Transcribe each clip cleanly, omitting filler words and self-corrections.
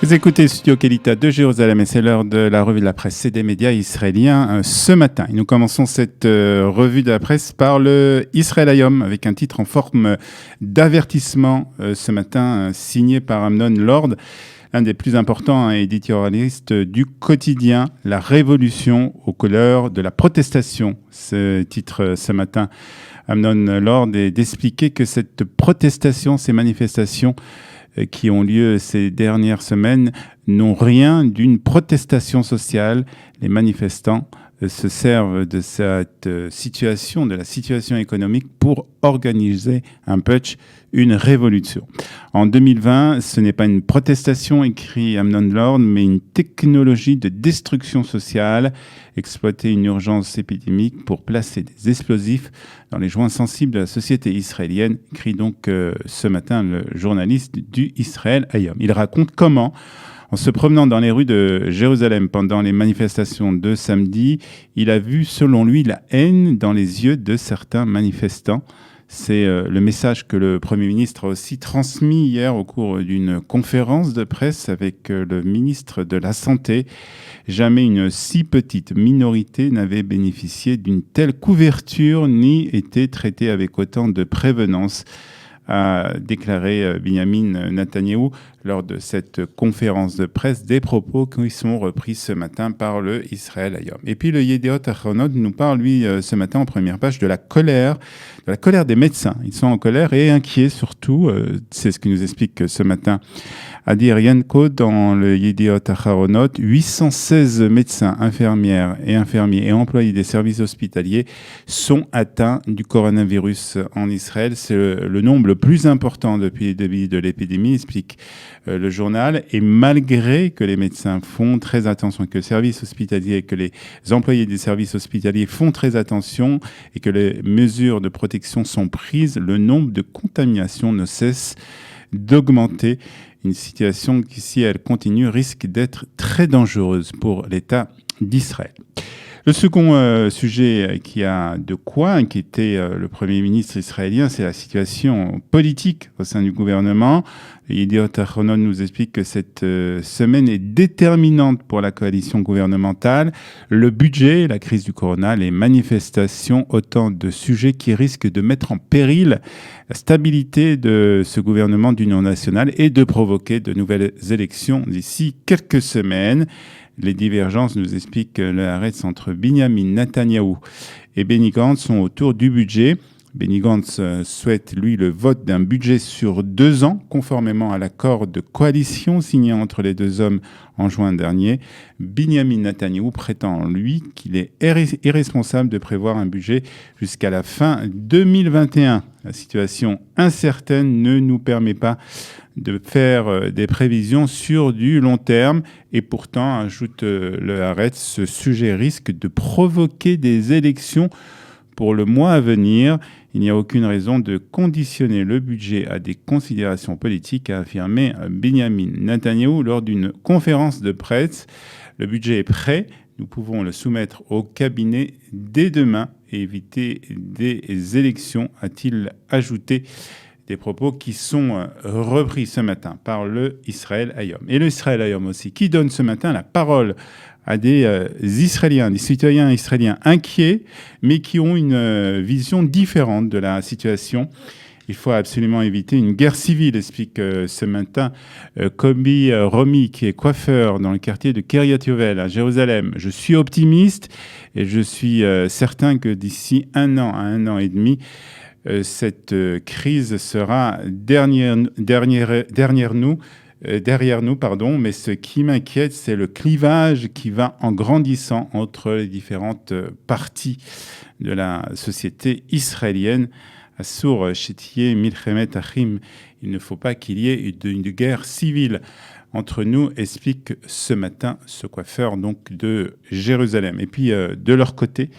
Vous écoutez Studio Kelita de Jérusalem et c'est l'heure de la revue de la presse et des médias israéliens ce matin. Et nous commençons cette revue de la presse par le Israël Hayom avec un titre en forme d'avertissement ce matin signé par Amnon Lord, un des plus importants éditorialistes du quotidien, La Révolution aux couleurs de la protestation. Ce titre ce matin, Amnon Lord, est d'expliquer que cette protestation, ces manifestations qui ont lieu ces dernières semaines n'ont rien d'une protestation sociale. Les manifestants se servent de cette situation, de la situation économique pour organiser un putsch, une révolution. En 2020, ce n'est pas une protestation, écrit Amnon Lord, mais une technologie de destruction sociale, exploiter une urgence épidémique pour placer des explosifs dans les joints sensibles de la société israélienne, écrit donc ce matin le journaliste du Israël Hayom. Il raconte comment, en se promenant dans les rues de Jérusalem pendant les manifestations de samedi, il a vu, selon lui, la haine dans les yeux de certains manifestants. C'est le message que le Premier ministre a aussi transmis hier au cours d'une conférence de presse avec le ministre de la Santé. Jamais une si petite minorité n'avait bénéficié d'une telle couverture ni été traitée avec autant de prévenance, a déclaré Binyamin Netanyahou lors de cette conférence de presse, des propos qui sont repris ce matin par le Israël Hayom. Et puis le Yediot Ahronot nous parle, lui, ce matin en première page, de la colère des médecins. Ils sont en colère et inquiets surtout, c'est ce qui nous explique ce matin Adir Yanko dans le Yediot Ahronot. 816 médecins, infirmières et infirmiers et employés des services hospitaliers sont atteints du coronavirus en Israël. C'est le nombre le plus important depuis le début de l'épidémie, explique le journal. Et malgré que les médecins font très attention, que le service hospitalier, que les employés des services hospitaliers font très attention et que les mesures de protection sont prises, le nombre de contaminations ne cesse d'augmenter. Une situation qui, si elle continue, risque d'être très dangereuse pour l'État d'Israël. Le second sujet qui a de quoi inquiéter le Premier ministre israélien, c'est la situation politique au sein du gouvernement. Yediot Ahronot nous explique que cette semaine est déterminante pour la coalition gouvernementale. Le budget, la crise du corona, les manifestations, autant de sujets qui risquent de mettre en péril la stabilité de ce gouvernement d'union nationale et de provoquer de nouvelles élections d'ici quelques semaines. Les divergences, nous explique le Haaretz, entre Binyamin Netanyahou et Benny Gantz sont autour du budget. Benny Gantz souhaite, lui, le vote d'un budget sur 2 ans, conformément à l'accord de coalition signé entre les deux hommes en juin dernier. Binyamin Netanyahou prétend, lui, qu'il est irresponsable de prévoir un budget jusqu'à la fin 2021. La situation incertaine ne nous permet pas de faire des prévisions sur du long terme. Et pourtant, ajoute le Haaretz, ce sujet risque de provoquer des élections pour le mois à venir. Il n'y a aucune raison de conditionner le budget à des considérations politiques, a affirmé Binyamin Netanyahou lors d'une conférence de presse. Le budget est prêt, nous pouvons le soumettre au cabinet dès demain et éviter des élections, a-t-il ajouté. Des propos qui sont repris ce matin par le Israël Hayom. Et le Israël Hayom aussi, qui donne ce matin la parole à des Israéliens, des citoyens israéliens inquiets, mais qui ont une vision différente de la situation. Il faut absolument éviter une guerre civile, explique ce matin Kobi Romi, qui est coiffeur dans le quartier de Kiryat Yovel à Jérusalem. Je suis optimiste et je suis certain que d'ici 1 an à 1 an et demi, cette crise sera derrière nous, mais ce qui m'inquiète, c'est le clivage qui va en grandissant entre les différentes parties de la société israélienne. Assur Shetiye Milchemet Achim, il ne faut pas qu'il y ait une guerre civile entre nous, explique ce matin ce coiffeur donc de Jérusalem. Et puis de leur côté,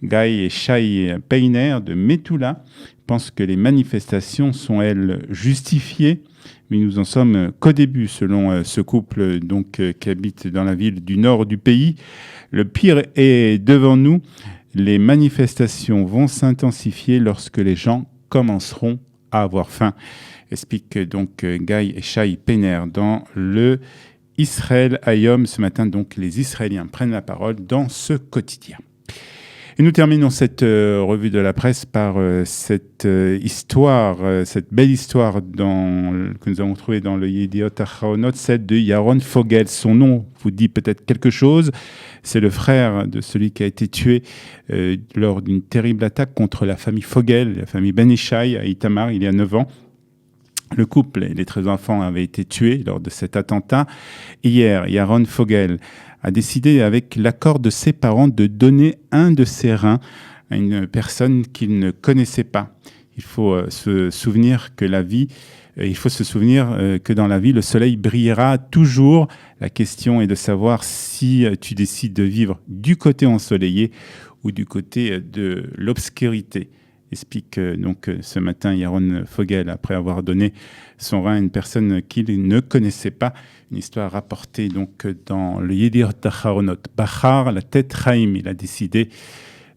Guy et Shai Peiner de Metula pensent que les manifestations sont, elles, justifiées. Mais nous en sommes qu'au début, selon ce couple donc, qui habite dans la ville du nord du pays. Le pire est devant nous. Les manifestations vont s'intensifier lorsque les gens commenceront à avoir faim, explique donc Guy et Shai Peiner dans le Israël Hayom. Ce matin, donc, les Israéliens prennent la parole dans ce quotidien. Et nous terminons cette revue de la presse par cette histoire, cette belle histoire que nous avons trouvée dans le Yediot Ahronoth, celle de Yaron Fogel. Son nom vous dit peut-être quelque chose. C'est le frère de celui qui a été tué lors d'une terrible attaque contre la famille Fogel, la famille Ben Ishai à Itamar, il y a 9 ans. Le couple et les 13 enfants avaient été tués lors de cet attentat. Hier, Yaron Fogel a décidé, avec l'accord de ses parents, de donner un de ses reins à une personne qu'il ne connaissait pas. Il faut se souvenir que dans la vie, le soleil brillera toujours. La question est de savoir si tu décides de vivre du côté ensoleillé ou du côté de l'obscurité. Explique donc ce matin Yaron Fogel, après avoir donné son rein à une personne qu'il ne connaissait pas. Une histoire rapportée donc dans le Yediot Ahronoth. Bachar, la tête Chaim,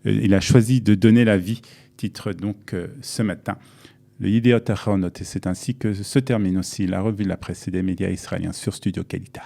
il a choisi de donner la vie, titre donc ce matin le Yediot Ahronoth. Et c'est ainsi que se termine aussi la revue de la presse et des médias israéliens sur Studio Kelita.